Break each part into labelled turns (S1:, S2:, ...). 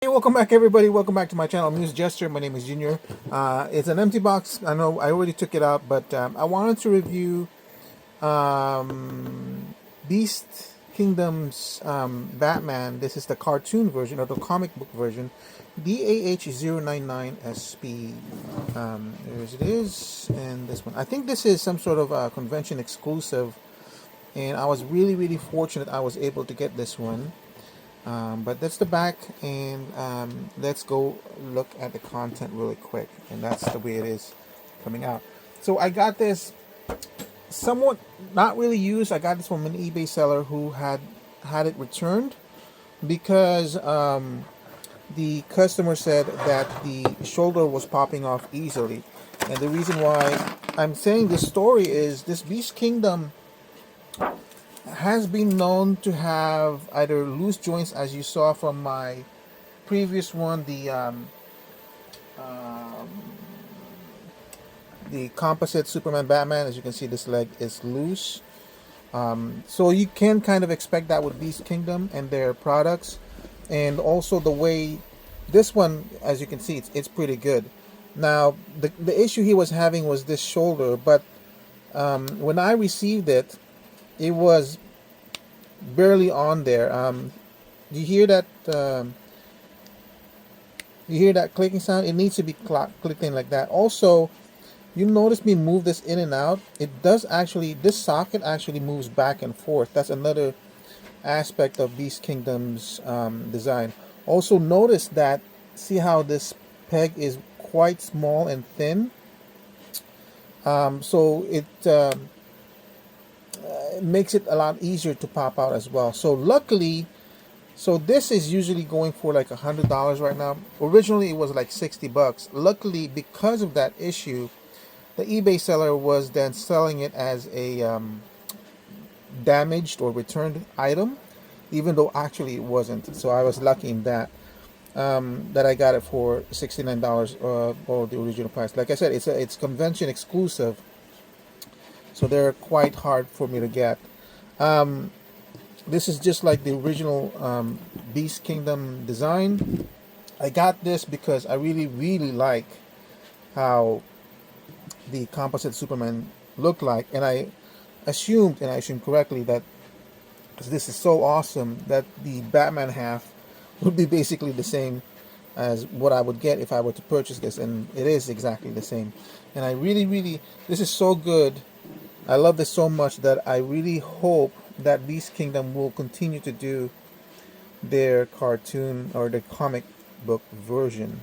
S1: Hey, welcome back, everybody. Welcome back to my channel, AmusedJester. My name is Junior. It's an empty box. I know I already took it out, but I wanted to review Beast Kingdom's Batman. This is the cartoon version or the comic book version, DAH99SP. There it is, and this one. I think this is some sort of convention exclusive, and I was really fortunate I was able to get this one. But that's the back, and let's go look at the content really quick, and that's the way it is coming out. So I got this somewhat not really used. I got this from an eBay seller who had it returned because the customer said that the shoulder was popping off easily. And the reason why I'm saying this story is this Beast Kingdom has been known to have either loose joints, as you saw from my previous one, the composite Superman Batman. As you can see, this leg is loose, so you can kind of expect that with Beast Kingdom and their products. And also the way this one, as you can see, it's pretty good. Now the issue he was having was this shoulder, but when I received it, it was barely on there. You hear that? You hear that clicking sound? It needs to be clicking like that. Also, you notice me move this in and out. It does actually. This socket actually moves back and forth. That's another aspect of Beast Kingdom's design. Also, notice that. See how this peg is quite small and thin. So it makes it a lot easier to pop out as well. So luckily, so this is usually going for like $100 right now. Originally it was like 60 bucks. Luckily, because of that issue, the eBay seller was then selling it as a damaged or returned item, even though actually it wasn't. So I was lucky in that that I got it for $69 or the original price. Like I said, it's convention exclusive, so they're quite hard for me to get. This is just like the original Beast Kingdom design. I got this because I really like how the composite Superman looked like, and I assumed correctly, that this is so awesome that the Batman half would be basically the same as what I would get if I were to purchase this, and it is exactly the same. And I really, this is so good. I love this so much that I really hope that Beast Kingdom will continue to do their cartoon or their comic book version.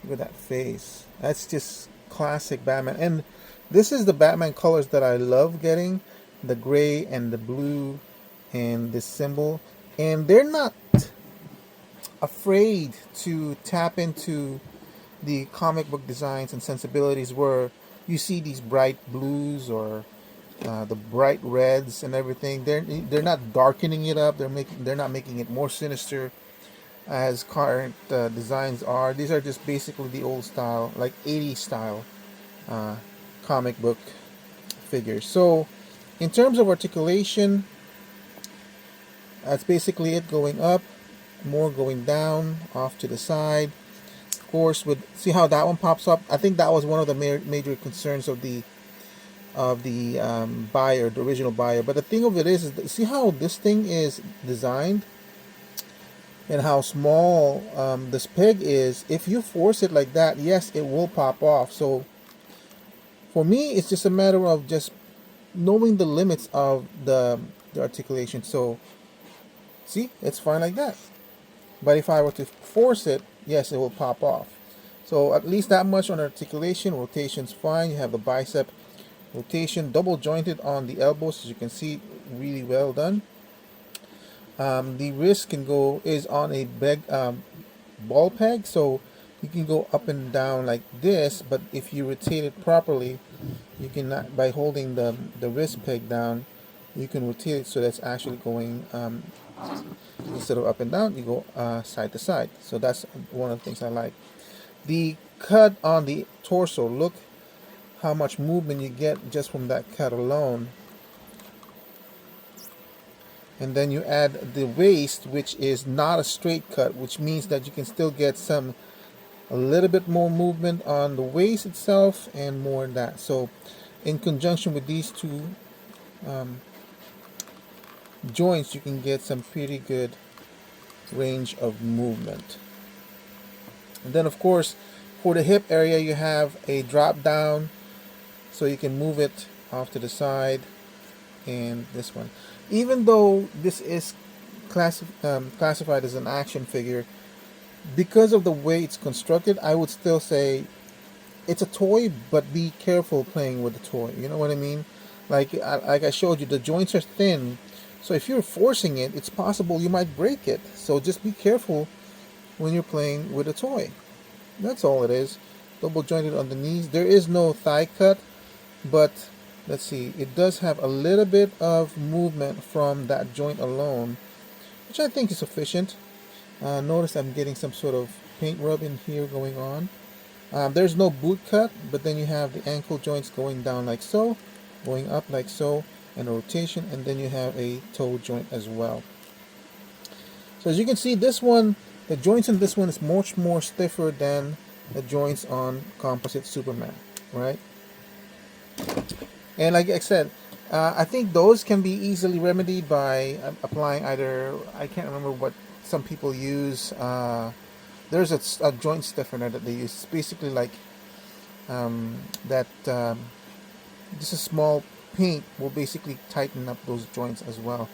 S1: Look at that face. That's just classic Batman. And this is the Batman colors that I love getting. The gray and the blue and this symbol. And they're not afraid to tap into the comic book designs and sensibilities where you see these bright blues or the bright reds and everything. They're not darkening it up. They're not making it more sinister as current designs are. These are just basically the old style, like 80s style comic book figures. So in terms of articulation, that's basically it. Going up, more going down, off to the side. Of course, see how that one pops up. I think that was one of the major concerns of the buyer, the original buyer. But the thing of it is see how this thing is designed and how small this peg is. If you force it like that, yes, it will pop off. So for me, it's just a matter of just knowing the limits of the articulation. So see, it's fine like that. But if I were to force it, yes, it will pop off. So at least that much on articulation. Rotation's fine. You have the bicep rotation, double jointed on the elbows, as you can see, really well done. The wrist is on a ball peg, so you can go up and down like this. But if you rotate it properly, you can, by holding the wrist peg down, you can rotate it so that's actually going instead of up and down, you go side to side. So that's one of the things I like. The cut on the torso, look how much movement you get just from that cut alone. and then you add the waist, which is not a straight cut, which means that you can still get a little bit more movement on the waist itself and more in that. So in conjunction with these two joints, you can get some pretty good range of movement. And then of course for the hip area, you have a drop down, so you can move it off to the side. And this one, even though this is classified as an action figure, because of the way it's constructed, I would still say it's a toy, but be careful playing with the toy. You know what I mean? Like I showed you, the joints are thin, so if you're forcing it, it's possible you might break it. So just be careful when you're playing with a toy. That's all it is. Double jointed on the knees. There is no thigh cut, but let's see, it does have a little bit of movement from that joint alone, which I think is sufficient. Notice I'm getting some sort of paint rub in here going on. There's no boot cut, but then you have the ankle joints going down like so, going up like so, and a rotation, and then you have a toe joint as well. So as you can see, this one, the joints in this one is much more stiffer than the joints on Composite Superman, right? And like I said, I think those can be easily remedied by applying either, I can't remember what some people use. There's a joint stiffener that they use. It's basically like just a small paint will basically tighten up those joints as well.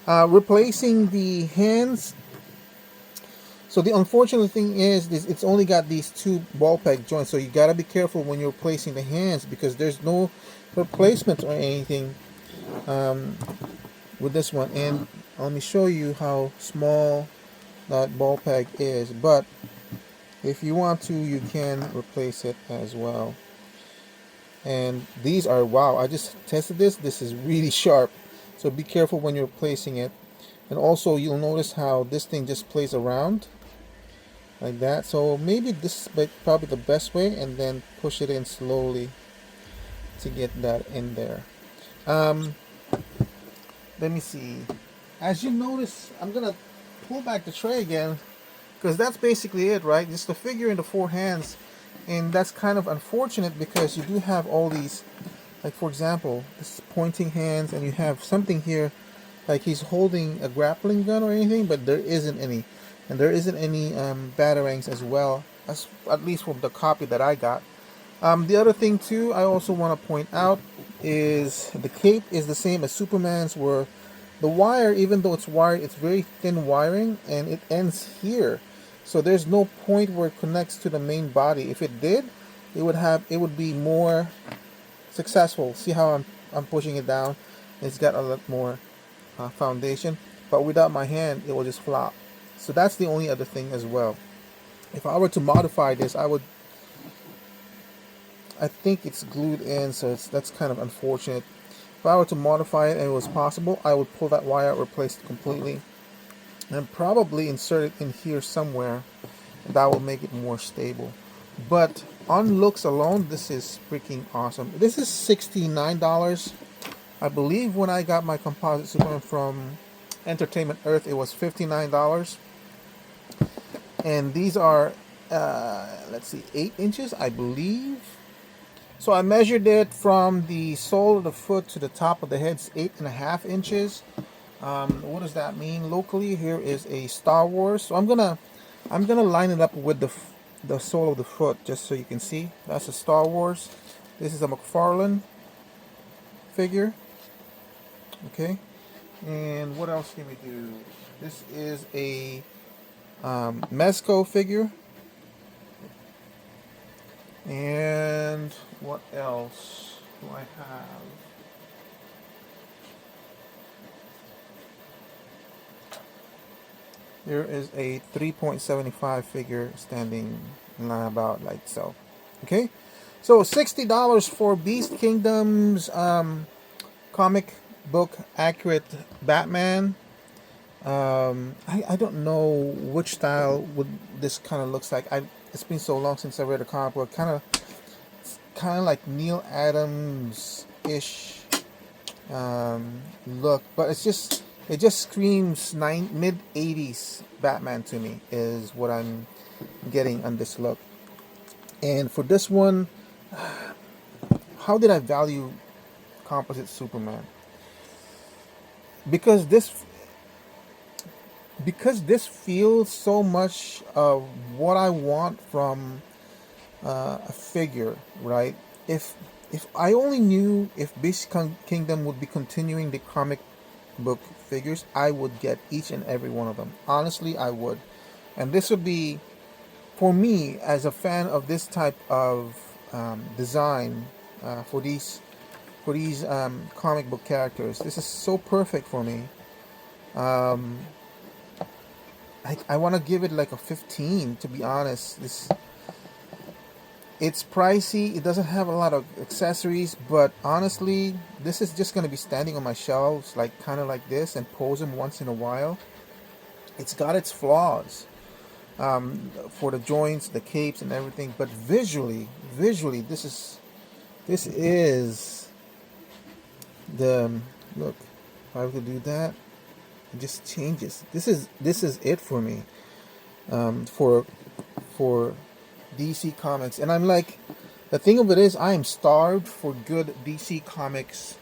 S1: Replacing the hands. So the unfortunate thing is it's only got these two ball peg joints, so you gotta be careful when you're replacing the hands, because there's no replacement or anything with this one. And let me show you how small that ball peg is, but if you want to, you can replace it as well. And these are, wow, I just tested this is really sharp, so be careful when you're replacing it. And also you'll notice how this thing just plays around like that. So maybe this is probably the best way, and then push it in slowly to get that in there. Let me see. As you notice, I'm gonna pull back the tray again, because that's basically it, right? Just the figure in the four hands. And that's kind of unfortunate, because you do have all these, like for example, this is pointing hands, and you have something here like he's holding a grappling gun or anything, but there isn't any. And there isn't any batarangs as well, as at least from the copy that I got. The other thing too I also want to point out is the cape is the same as Superman's, where the wire, even though it's wired, it's very thin wiring, and it ends here. So there's no point where it connects to the main body. If it did, it would be more successful. See how I'm pushing it down? It's got a lot more foundation, but without my hand, it will just flop. So that's the only other thing as well. If I were to modify this, I think it's glued in, so that's kind of unfortunate. If I were to modify it and it was possible, I would pull that wire out, replace it completely, and probably insert it in here somewhere. That will make it more stable. But on looks alone, this is freaking awesome. This is $69. I believe when I got my composite Superman from Entertainment Earth, it was $59. And these are, let's see, 8 inches, I believe. So I measured it from the sole of the foot to the top of the head, 8.5 inches. What does that mean? Locally, here is a Star Wars. So I'm gonna line it up with the sole of the foot, just so you can see. That's a Star Wars. This is a McFarlane figure. Okay. And what else can we do? This is a Mezco figure. And what else do I have? There is a 3.75 figure standing about like so. Okay, so $60 for Beast Kingdom's comic book accurate Batman. I don't know which style would this kind of looks like. It's been so long since I read a comic book. Kind of like Neil Adams ish look, but it's just It just screams mid 80s Batman to me, is what I'm getting on this look. And for this one, how did I value composite Superman? Because this feels so much of what I want from a figure, right? If I only knew if Beast Kingdom would be continuing the comic book figures, I would get each and every one of them. Honestly, I would. And this would be, for me, as a fan of this type of design for these comic book characters, this is so perfect for me. I want to give it like a 15, to be honest. It's pricey. It doesn't have a lot of accessories, but honestly, this is just going to be standing on my shelves, like kind of like this, and pose them once in a while. It's got its flaws for the joints, the capes, and everything, but visually, this is the look. If I were to do that, it just changes. This is it for me. For DC Comics, and I'm like, the thing of it is, I am starved for good DC Comics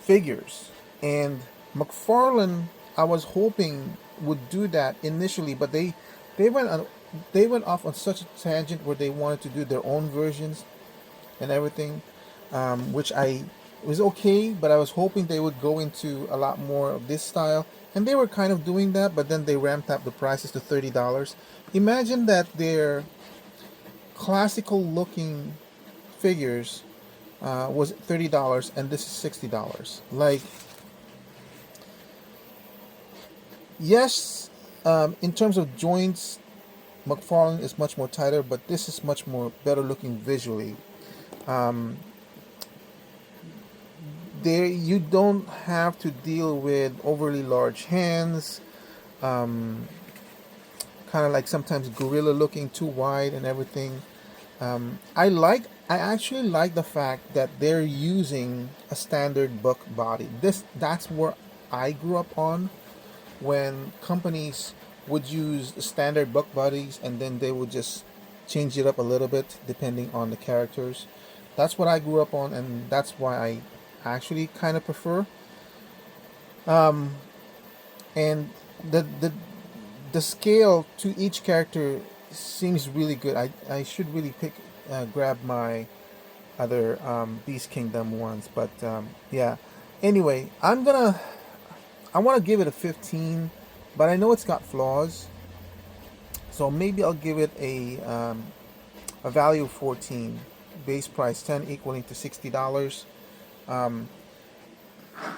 S1: figures, and McFarlane, I was hoping would do that initially, but they went off on such a tangent where they wanted to do their own versions and everything, which I was okay, but I was hoping they would go into a lot more of this style, and they were kind of doing that, but then they ramped up the prices to $30. Imagine that their classical looking figures was $30 and this is $60. Like, yes, in terms of joints, McFarlane is much more tighter, but this is much more better looking visually. There, you don't have to deal with overly large hands, kind of like sometimes gorilla looking too wide and everything. I actually like the fact that they're using a standard book body. That's where I grew up on, when companies would use standard book bodies and then they would just change it up a little bit depending on the characters. That's what I grew up on, and that's why I actually kind of prefer. And the scale to each character seems really good. I should really grab my other Beast Kingdom ones, but yeah. Anyway, I want to give it a 15, but I know it's got flaws, so maybe I'll give it a value of 14. Base price 10, equaling to $60.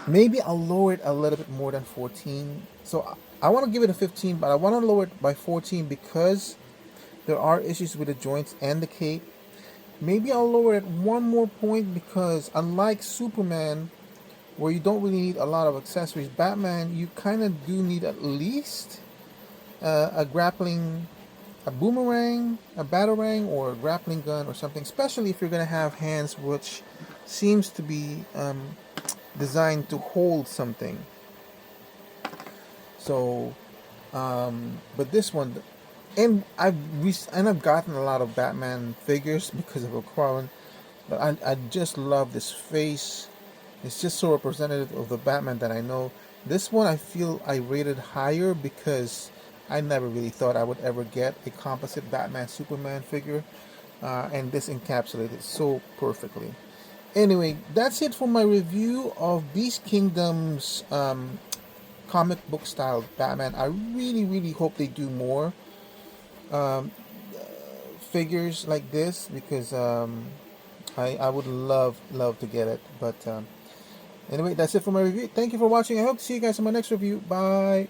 S1: Maybe I'll lower it a little bit more than 14. So I want to give it a 15, but I want to lower it by 14 because there are issues with the joints and the cape. Maybe I'll lower it one more point because unlike Superman, where you don't really need a lot of accessories, Batman, you kind of do need at least a boomerang, a batarang, or a grappling gun or something, especially if you're going to have hands which seems to be designed to hold something. So, but this one, and I've gotten a lot of Batman figures because of McFarlane, but I just love this face. It's just so representative of the Batman that I know. This one I feel I rated higher because I never really thought I would ever get a composite Batman Superman figure, and this encapsulated so perfectly. Anyway, that's it for my review of Beast Kingdom's comic book style Batman. I really hope they do more figures like this because I would love to get it. But anyway, that's it for my review. Thank you for watching. I hope to see you guys in my next review. Bye.